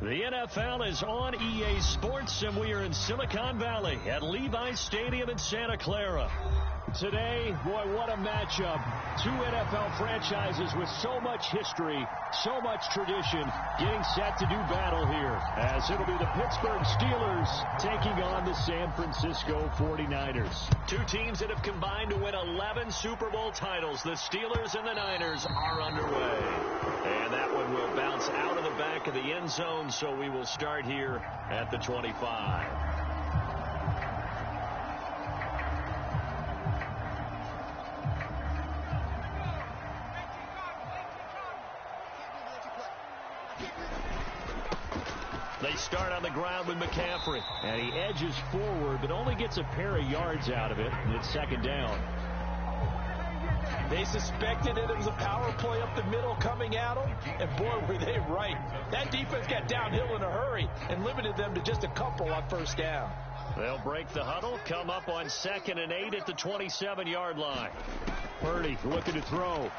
The NFL is on EA Sports, and we are in Silicon Valley at Levi's Stadium in Santa Clara. Today, boy, what a matchup. Two NFL franchises with so much history, so much tradition, getting set to do battle here, as it'll be the Pittsburgh Steelers taking on the San Francisco 49ers. Two teams that have combined to win 11 Super Bowl titles. The Steelers and the Niners are underway. And that one will bounce out of the back of the end zone, so we will start here at the 25. They start on the ground with McCaffrey, and he edges forward, but only gets a pair of yards out of it, and it's second down. They suspected it was a power play up the middle coming at them, and boy, were they right. That defense got downhill in a hurry and limited them to just a couple on first down. They'll break the huddle, come up on 2nd and 8 at the 27-yard line. Purdy looking to throw.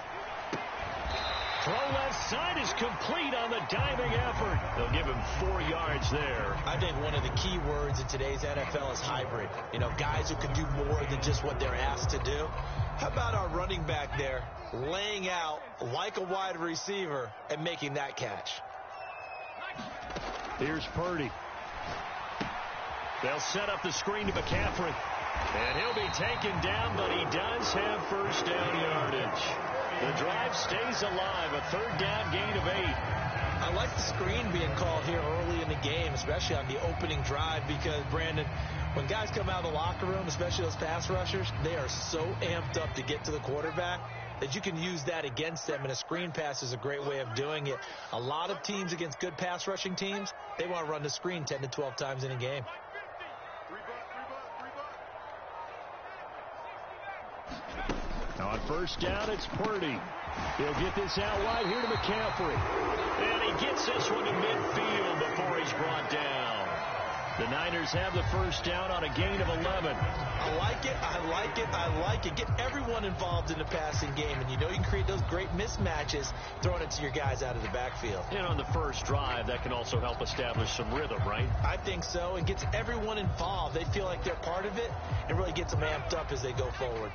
Throw left side is complete on the diving effort. They'll give him 4 yards there. I think one of the key words in today's NFL is hybrid. You know, guys who can do more than just what they're asked to do. How about our running back there laying out like a wide receiver and making that catch? Here's Purdy. They'll set up the screen to McCaffrey. And he'll be taken down, but he does have first down yardage. The drive stays alive, a third down gain of 8. I like the screen being called here early in the game, especially on the opening drive, because, Brandon, when guys come out of the locker room, especially those pass rushers, they are so amped up to get to the quarterback that you can use that against them, and a screen pass is a great way of doing it. A lot of teams against good pass rushing teams, they want to run the screen 10 to 12 times in a game. Now on first down, it's Purdy. He'll get this out wide here to McCaffrey. And he gets this one to midfield before he's brought down. The Niners have the first down on a gain of 11. I like it, I like it, I like it. Get everyone involved in the passing game, and you know you can create those great mismatches throwing it to your guys out of the backfield. And on the first drive, that can also help establish some rhythm, right? I think so, and gets everyone involved. They feel like they're part of it, and really gets them amped up as they go forward.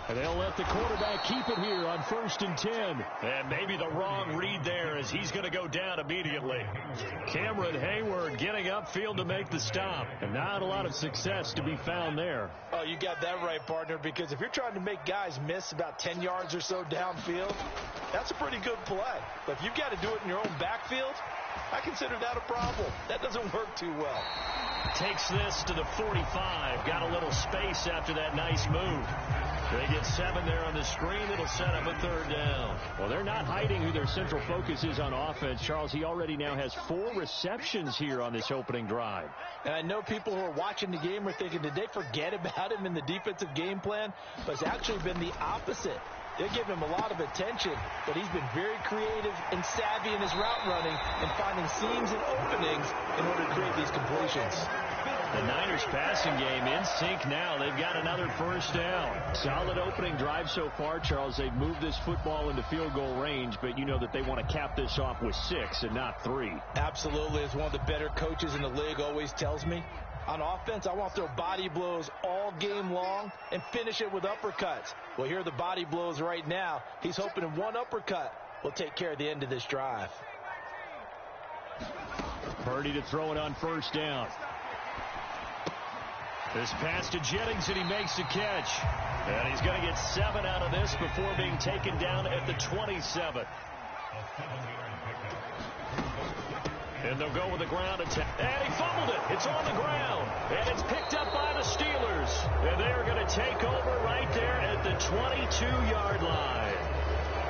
And they'll let the quarterback keep it here on 1st and 10. And maybe the wrong read there, as he's going to go down immediately. Cameron Hayward getting upfield to make the stop. And not a lot of success to be found there. Oh, you got that right, partner, because if you're trying to make guys miss about 10 yards or so downfield, that's a pretty good play. But if you've got to do it in your own backfield, I consider that a problem. That doesn't work too well. Takes this to the 45. Got a little space after that nice move. They get 7 there on the screen. It'll set up a third down. Well, they're not hiding who their central focus is on offense. Charles, he already now has 4 receptions here on this opening drive. And I know people who are watching the game are thinking, did they forget about him in the defensive game plan? But it's actually been the opposite. They're giving him a lot of attention, but he's been very creative and savvy in his route running and finding seams and openings in order to create these completions. The Niners passing game in sync now. They've got another first down. Solid opening drive so far, Charles. They've moved this football into field goal range, but you know that they want to cap this off with 6 and not 3. Absolutely. As one of the better coaches in the league always tells me, on offense, I want to throw body blows all game long and finish it with uppercuts. Well, here are the body blows right now. He's hoping in one uppercut will take care of the end of this drive. Purdy to throw it on first down. This pass to Jennings, and he makes the catch. And he's going to get 7 out of this before being taken down at the 27. And they'll go with the ground attack. And he fumbled it. It's on the ground. And it's picked up by the Steelers. And they're going to take over right there at the 22-yard line.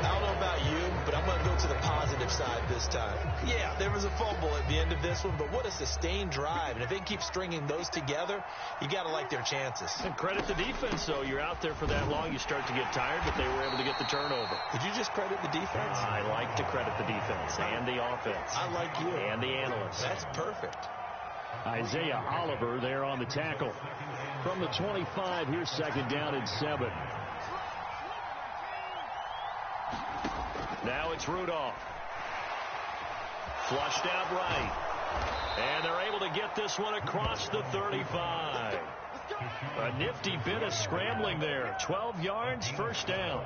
I don't know about you, but I'm going to go to the positive side this time. Yeah, there was a fumble at the end of this one, but what a sustained drive. And if they keep stringing those together, you got to like their chances. And credit the defense, though. You're out there for that long, you start to get tired, but they were able to get the turnover. Did you just credit the defense? I like to credit the defense and the offense. I like you. And the analysts. That's perfect. Isaiah Oliver there on the tackle. From the 25, here's second down and 7. Now it's Rudolph. Flushed out right. And they're able to get this one across the 35. A nifty bit of scrambling there. 12 yards, first down.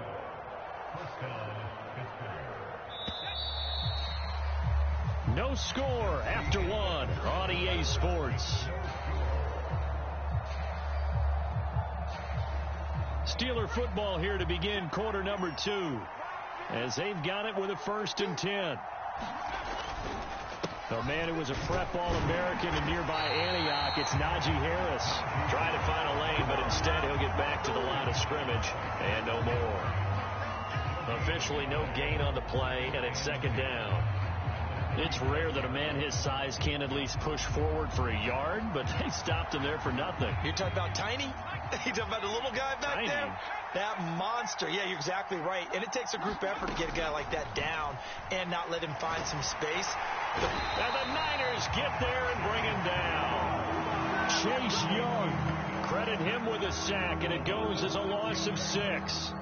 No score after one on EA Sports. Steeler football here to begin quarter number 2. As they've got it with a 1st and 10. The man who was a prep All-American in nearby Antioch, it's Najee Harris. Trying to find a lane, but instead he'll get back to the line of scrimmage and no more. Officially no gain on the play, and it's 2nd down. It's rare that a man his size can at least push forward for a yard, but they stopped him there for nothing. You're talking about Tiny? You're talking about the little guy back there? That monster. Yeah, you're exactly right. And it takes a group effort to get a guy like that down and not let him find some space. And the Niners get there and bring him down. Chase Young. Credit him with a sack, and it goes as a loss of 6.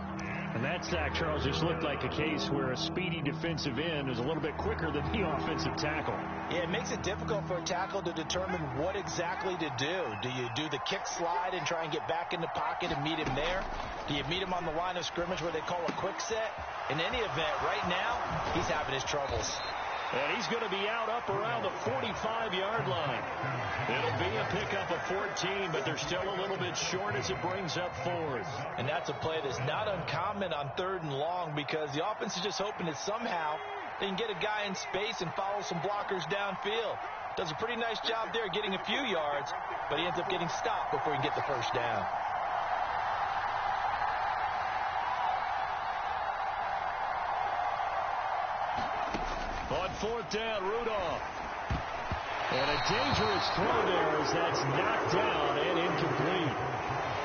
And that sack, Charles, just looked like a case where a speedy defensive end is a little bit quicker than the offensive tackle. Yeah, it makes it difficult for a tackle to determine what exactly to do. Do you do the kick slide and try and get back in the pocket and meet him there? Do you meet him on the line of scrimmage where they call a quick set? In any event, right now, he's having his troubles. And he's going to be out up around the 45-yard line. It'll be a pickup of 14, but they're still a little bit short as it brings up 4th. And that's a play that's not uncommon on 3rd and long because the offense is just hoping that somehow they can get a guy in space and follow some blockers downfield. Does a pretty nice job there getting a few yards, but he ends up getting stopped before he can get the 1st down. On 4th down, Rudolph. And a dangerous throw there as that's knocked down and incomplete.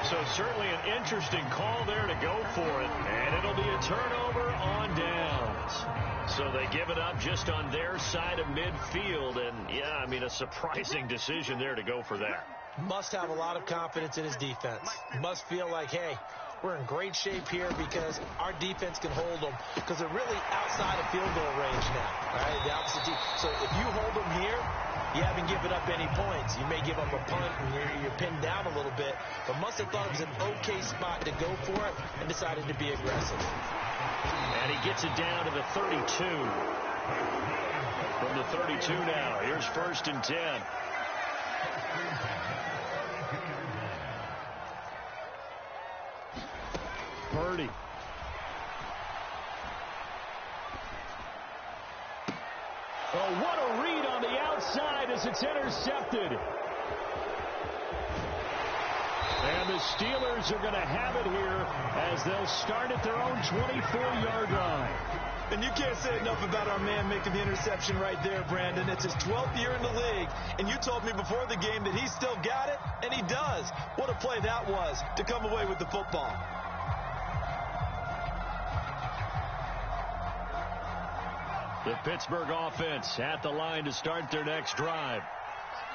So certainly an interesting call there to go for it. And it'll be a turnover on downs. So they give it up just on their side of midfield. And, yeah, I mean, a surprising decision there to go for that. Must have a lot of confidence in his defense. Must feel like, hey, we're in great shape here because our defense can hold them because they're really outside of field goal range now. All right, the opposite team. So if you hold them here, you haven't given up any points. You may give up a punt and you're pinned down a little bit, but must have thought it was an okay spot to go for it and decided to be aggressive. And he gets it down to the 32. From the 32 now, here's 1st and 10. Purdy. Oh, what a read on the outside as it's intercepted. And the Steelers are going to have it here as they'll start at their own 24-yard line. And you can't say enough about our man making the interception right there, Brandon. It's his 12th year in the league, and you told me before the game that he still got it, and he does. What a play that was to come away with the football. The Pittsburgh offense at the line to start their next drive.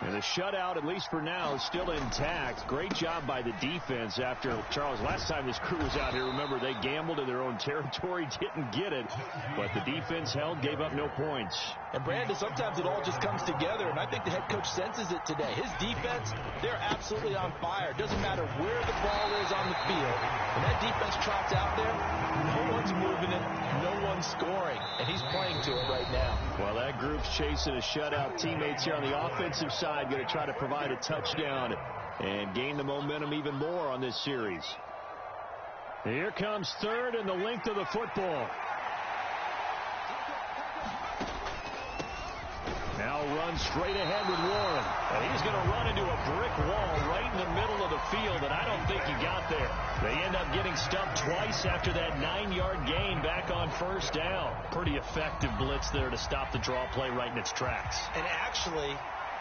And the shutout, at least for now, is still intact. Great job by the defense after, Charles, last time this crew was out here, remember, they gambled in their own territory, didn't get it. But the defense held, gave up no points. And, Brandon, sometimes it all just comes together, and I think the head coach senses it today. His defense, they're absolutely on fire. It doesn't matter where the ball is on the field. When that defense trots out there, no one's moving it, no one's scoring, and he's playing to it right now. Well, that group's chasing a shutout. Teammates here on the offensive side going to try to provide a touchdown and gain the momentum even more on this series. Here comes 3rd and the length of the football. Now runs straight ahead with Warren. And he's going to run into a brick wall right in the middle of the field, and I don't think he got there. They end up getting stumped twice after that 9-yard gain back on 1st down. Pretty effective blitz there to stop the draw play right in its tracks. And actually,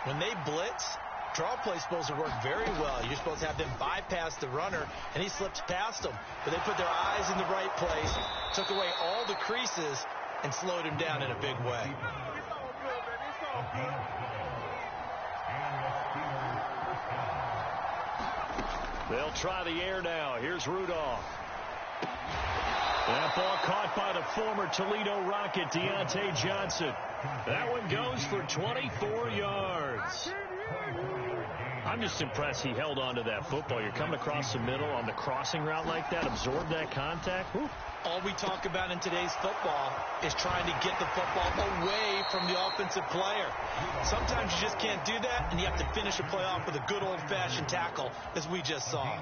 when they blitz, draw play is supposed to work very well. You're supposed to have them bypass the runner, and he slips past them. But they put their eyes in the right place, took away all the creases, and slowed him down in a big way. They'll try the air now. Here's Rudolph. And That ball caught by the former Toledo Rocket, Deontay Johnson. That one goes for 24 yards. I'm just impressed he held on to that football. You're coming across the middle on the crossing route like that, absorb that contact. Whew. All we talk about in today's football is trying to get the football away from the offensive player. Sometimes you just can't do that, and you have to finish a play off with a good old-fashioned tackle, as we just saw.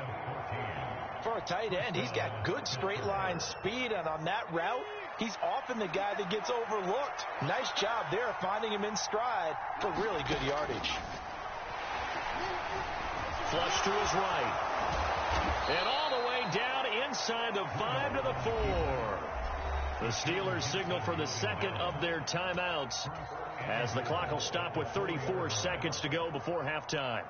For a tight end, he's got good straight-line speed, and on that route, he's often the guy that gets overlooked. Nice job there finding him in stride for really good yardage. Flush to his right. And all the way down inside the 5 to the 4. The Steelers signal for the second of their timeouts as the clock will stop with 34 seconds to go before halftime.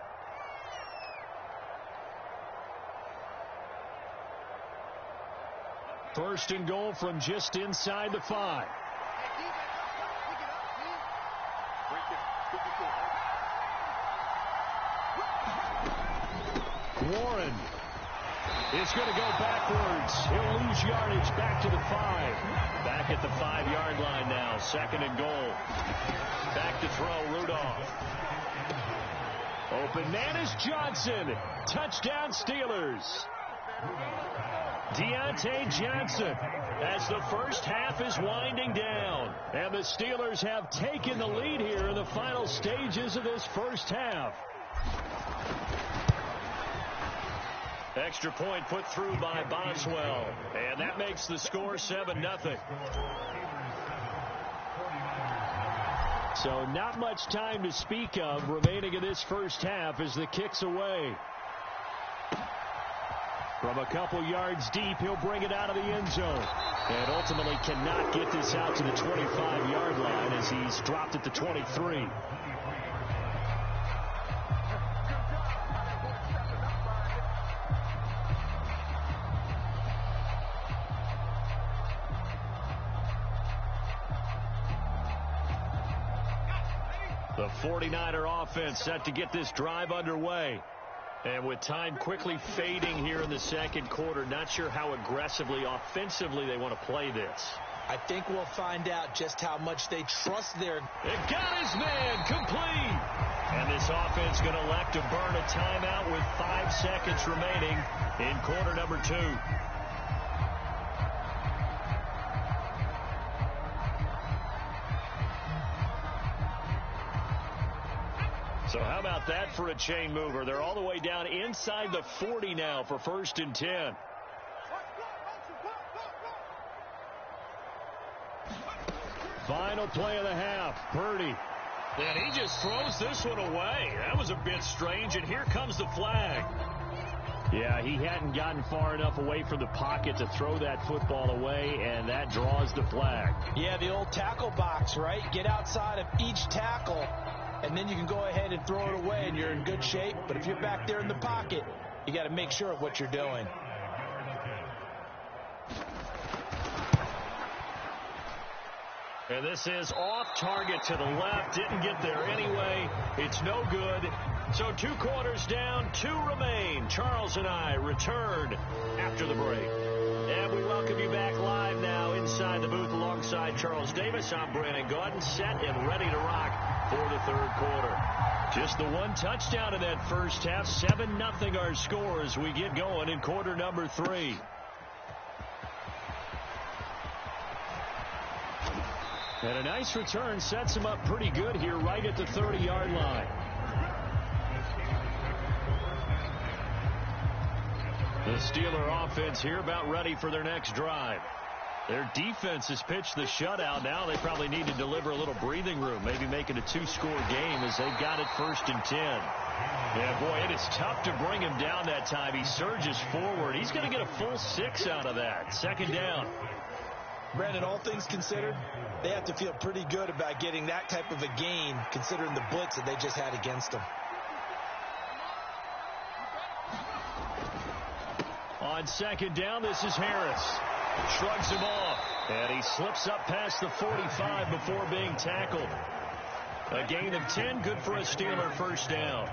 First and goal from just inside the 5. Warren is going to go backwards. He'll lose yardage back to the 5. Back at the 5-yard line now. Second and goal. Back to throw, Rudolph. Open man is Johnson. Touchdown Steelers. Deontay Johnson as the first half is winding down. And the Steelers have taken the lead here in the final stages of this first half. Extra point put through by Boswell. And that makes the score 7-0. So not much time to speak of remaining in this first half as the kick's away. From a couple yards deep, he'll bring it out of the end zone. And ultimately cannot get this out to the 25-yard line as he's dropped at the 23. The 49er offense set to get this drive underway. And with time quickly fading here in the second quarter, not sure how aggressively, offensively they want to play this. I think we'll find out just how much they trust their... It got his man complete. And this offense going to elect to burn a timeout with 5 seconds remaining in quarter number 2. So how about that for a chain mover? They're all the way down inside the 40 now for 1st and 10. Final play of the half. Purdy. And he just throws this one away. That was a bit strange, and here comes the flag. Yeah, he hadn't gotten far enough away from the pocket to throw that football away, and that draws the flag. Yeah, the old tackle box, right? Get outside of each tackle, and then you can go ahead and throw it away, and you're in good shape. But if you're back there in the pocket, you got to make sure of what you're doing. And this is off target to the left. Didn't get there anyway. It's no good. So 2 quarters down, 2 remain. Charles and I return after the break. And we welcome you back live now inside the booth alongside Charles Davis. I'm Brandon Gaudin, set and ready to rock for the 3rd quarter. Just the 1 touchdown in that first half. 7-0 our score as we get going in quarter number 3. And a nice return sets him up pretty good here right at the 30-yard line. The Steeler offense here about ready for their next drive. Their defense has pitched the shutout. Now they probably need to deliver a little breathing room, maybe make it a 2-score game as they've got it 1st and 10. Yeah, boy, it is tough to bring him down that time. He surges forward. He's going to get a full 6 out of that. 2nd down. Brandon, all things considered, they have to feel pretty good about getting that type of a gain considering the blitz that they just had against them. On 2nd down, this is Harris. Shrugs him off, and he slips up past the 45 before being tackled. A gain of 10, good for a Steeler 1st down.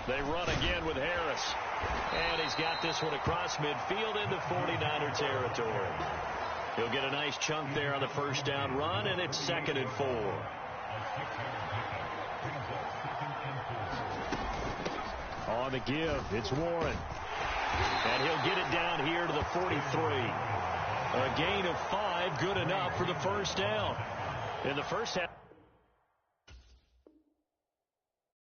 They run again with Harris. And he's got this one across midfield into 49er territory. He'll get a nice chunk there on the first down run, and it's 2nd and 4. On the give, it's Warren. And he'll get it down here to the 43. A gain of 5, good enough for the first down. In the first half.